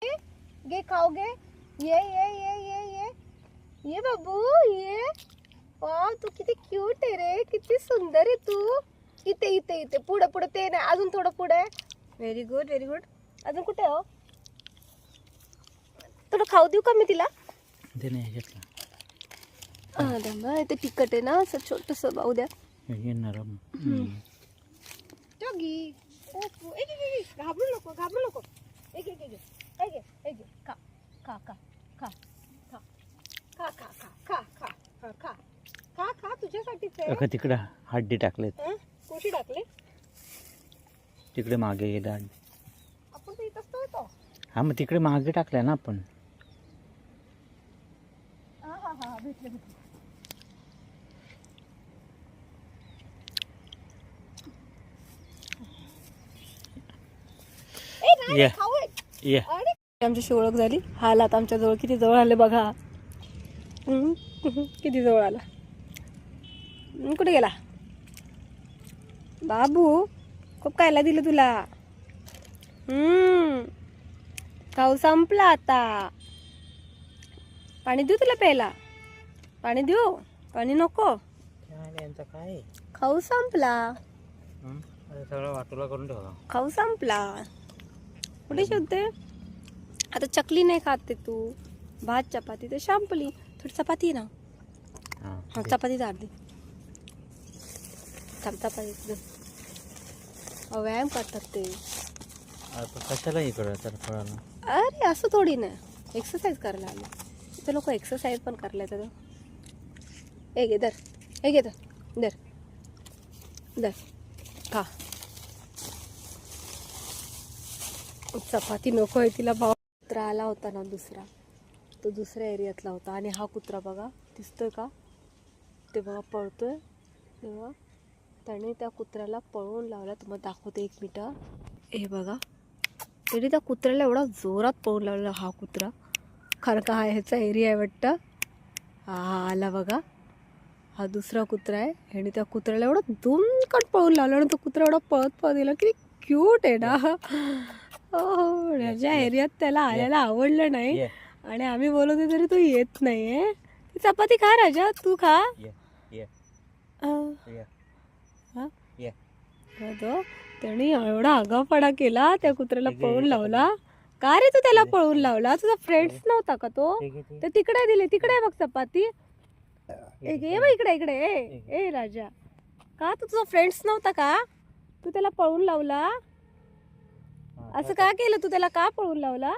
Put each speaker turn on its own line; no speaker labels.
घे खाओ घे. ये ये ये ये ये ये बाबू ये. वाव तू किती क्यूट आहे रे, किती सुंदर आहे तू. इथे इथे इथे पुढे पुढे ते नाही, अजून थोडं पुढे. Very good very good. अजून कुठे हो? थोडं खाऊ देऊ का मी तिला?
ते नाही घेतला.
ते तिखट आहे ना, असं छोटस बाऊ द्या.
नरम.
टॉगी घाबरू नको घाबरू नको. एक एक एक एक एक एक खा खा खा खा खा खा खा खा खा खा खा खा खा तुझ्यासाठीच आहे.
तिकडे हड्डी टाकलेत.
कोशी टाकले
तिकडे मागे दाढ.
आपण तर इथंच होतो.
हा मग तिकडे मागे टाकलाय ना आपण.
हा हा हा भेटले भेटले.
ये
खाऊ
ये.
आमच्याशी ओळख झाली. हा आला आता आमच्या जवळ. किती जवळ आले बघा. किती जवळ आला. कुठे गेला बाबू? खूप खायला दिलं तुला. खाऊ संपला आता. पाणी देऊ तुला प्यायला? पाणी देऊ? पाणी नको.
काय
खाऊ संपला.
सगळं वाटोला करून ठेवला.
खाऊ संपला. कुठे शोधते आता? चकली नाही खाते तू. भात चपाती तर संपली. थोडी चपाती ना. हा चपाती अर्धी. चपाती व्यायाम करतात ते.
कशाला इकडं तर फळाला?
अरे असं थोडी ना, एक्सरसाइज करायला आले इथे लोक. एक्सरसाइज पण करायला येतात. एक घे दर. एक घे दर दर खा. चपाती नको आहे तिला. भाव कुत्रा आला होता ना दुसरा, तो दुसऱ्या एरियातला होता. आणि हा कुत्रा बघा दिसतोय का? ते बघा पळतोय. तेव्हा त्याने त्या कुत्र्याला पळवून लावला. तुम्हाला दाखवते एक मिनिट. हे बघा त्याने त्या कुत्र्याला एवढा जोरात पळवून लावलेला हा कुत्रा. कारण का हा ह्याचा एरिया आहे वाटतं. हा आला बघा. हा दुसरा कुत्रा आहे. ह्याने त्या कुत्र्याला एवढा दुमकट पळवून लावला. आणि तो कुत्रा एवढा पळत पळत गेला. किती क्यूट आहे ना. हो ह्याच्या एरियात त्याला आल्याला आवडलं नाही. आणि आम्ही बोलवते तरी तो येत नाहीये. चपाती खा राजा, तू खा. त्याने एवढा आगाऊपणा केला. त्या कुत्र्याला पळून लावला. का रे तू त्याला पळून लावला? तुझा फ्रेंड्स नव्हता का तो? ते तिकडे दिले. तिकडे बघ चपाती. ये बघ इकडे इकडे. ए राजा, का तू तुझा फ्रेंड्स नव्हता का? तू त्याला पळून लावला. असं का केलं तू? त्याला का पळून लावला?